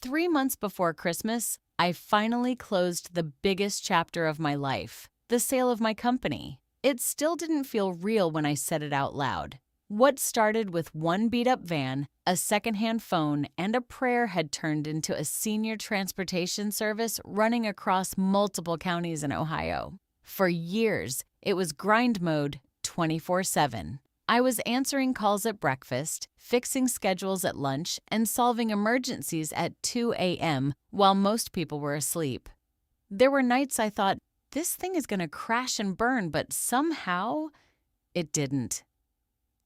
3 months before Christmas, I finally closed the biggest chapter of my life, the sale of my company. It still didn't feel real when I said it out loud. What started with one beat-up van, a secondhand phone, and a prayer had turned into a senior transportation service running across multiple counties in Ohio. For years, it was grind mode 24/7. I was answering calls at breakfast, fixing schedules at lunch, and solving emergencies at 2 a.m. while most people were asleep. There were nights I thought, this thing is going to crash and burn, but somehow it didn't.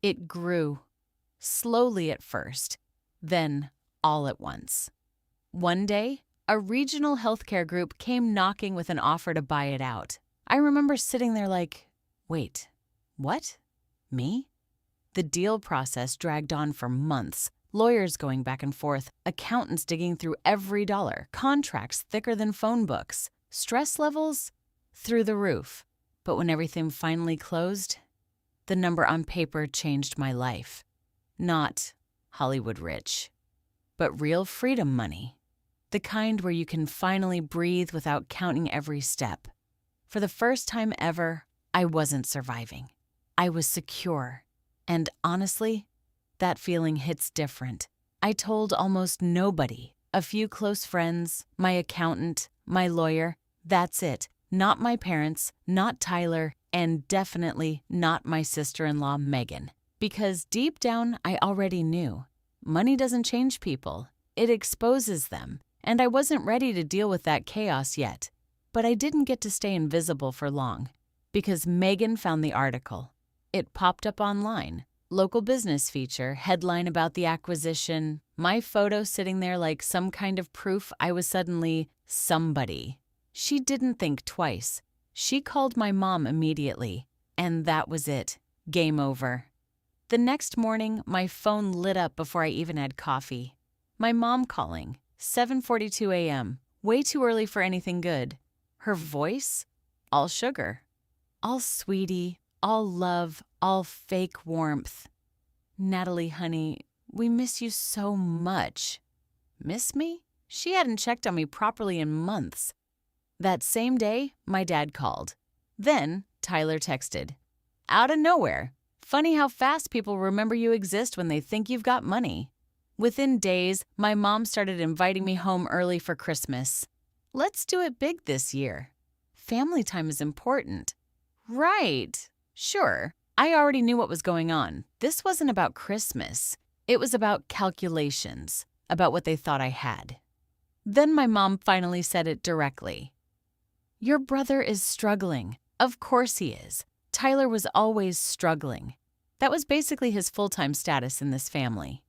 It grew, slowly at first, then all at once. One day, a regional healthcare group came knocking with an offer to buy it out. I remember sitting there like, wait, what? Me? The deal process dragged on for months, lawyers going back and forth, accountants digging through every dollar, contracts thicker than phone books, stress levels through the roof. But when everything finally closed, the number on paper changed my life. Not Hollywood rich, but real freedom money. The kind where you can finally breathe without counting every step. For the first time ever, I wasn't surviving. I was secure. And honestly, that feeling hits different. I told almost nobody, a few close friends, my accountant, my lawyer. That's it. Not my parents, not Tyler, and definitely not my sister-in-law, Megan. Because deep down, I already knew. Money doesn't change people. It exposes them. And I wasn't ready to deal with that chaos yet. But I didn't get to stay invisible for long. Because Megan found the article. It popped up online. Local business feature, headline about the acquisition, my photo sitting there like some kind of proof I was suddenly somebody. She didn't think twice. She called my mom immediately. And that was it. Game over. The next morning, my phone lit up before I even had coffee. My mom calling, 7:42 a.m., way too early for anything good. Her voice? All sugar. All sweetie. All love, all fake warmth. Natalie, honey, we miss you so much. Miss me? She hadn't checked on me properly in months. That same day, my dad called. Then, Tyler texted. Out of nowhere. Funny how fast people remember you exist when they think you've got money. Within days, my mom started inviting me home early for Christmas. Let's do it big this year. Family time is important. Right. Sure, I already knew what was going on. This wasn't about Christmas. It was about calculations, about what they thought I had. Then my mom finally said it directly. Your brother is struggling. Of course he is. Tyler was always struggling. That was basically his full-time status in this family.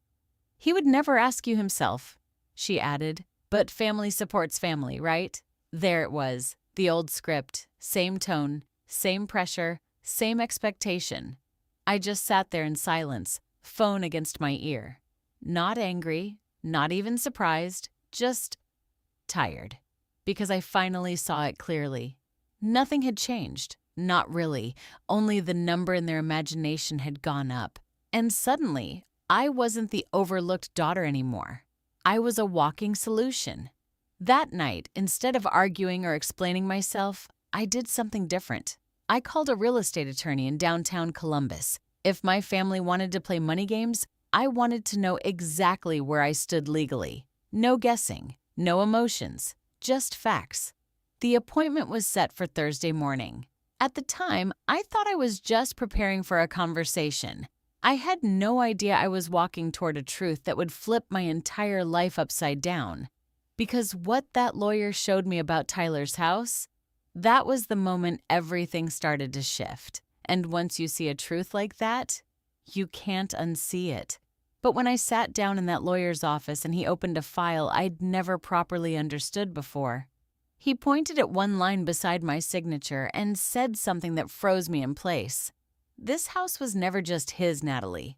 He would never ask you himself, she added, but family supports family, right? There it was, the old script, same tone, same pressure, same expectation. I just sat there in silence, phone against my ear. Not angry, not even surprised, just tired. Because I finally saw it clearly. Nothing had changed. Not really. Only the number in their imagination had gone up. And suddenly, I wasn't the overlooked daughter anymore. I was a walking solution. That night, instead of arguing or explaining myself, I did something different. I called a real estate attorney in downtown Columbus. If my family wanted to play money games, I wanted to know exactly where I stood legally. No guessing, no emotions, just facts. The appointment was set for Thursday morning. At the time, I thought I was just preparing for a conversation. I had no idea I was walking toward a truth that would flip my entire life upside down. Because what that lawyer showed me about Tyler's house, that was the moment everything started to shift. And once you see a truth like that, you can't unsee it. But when I sat down in that lawyer's office and he opened a file I'd never properly understood before, he pointed at one line beside my signature and said something that froze me in place. This house was never just his, Natalie.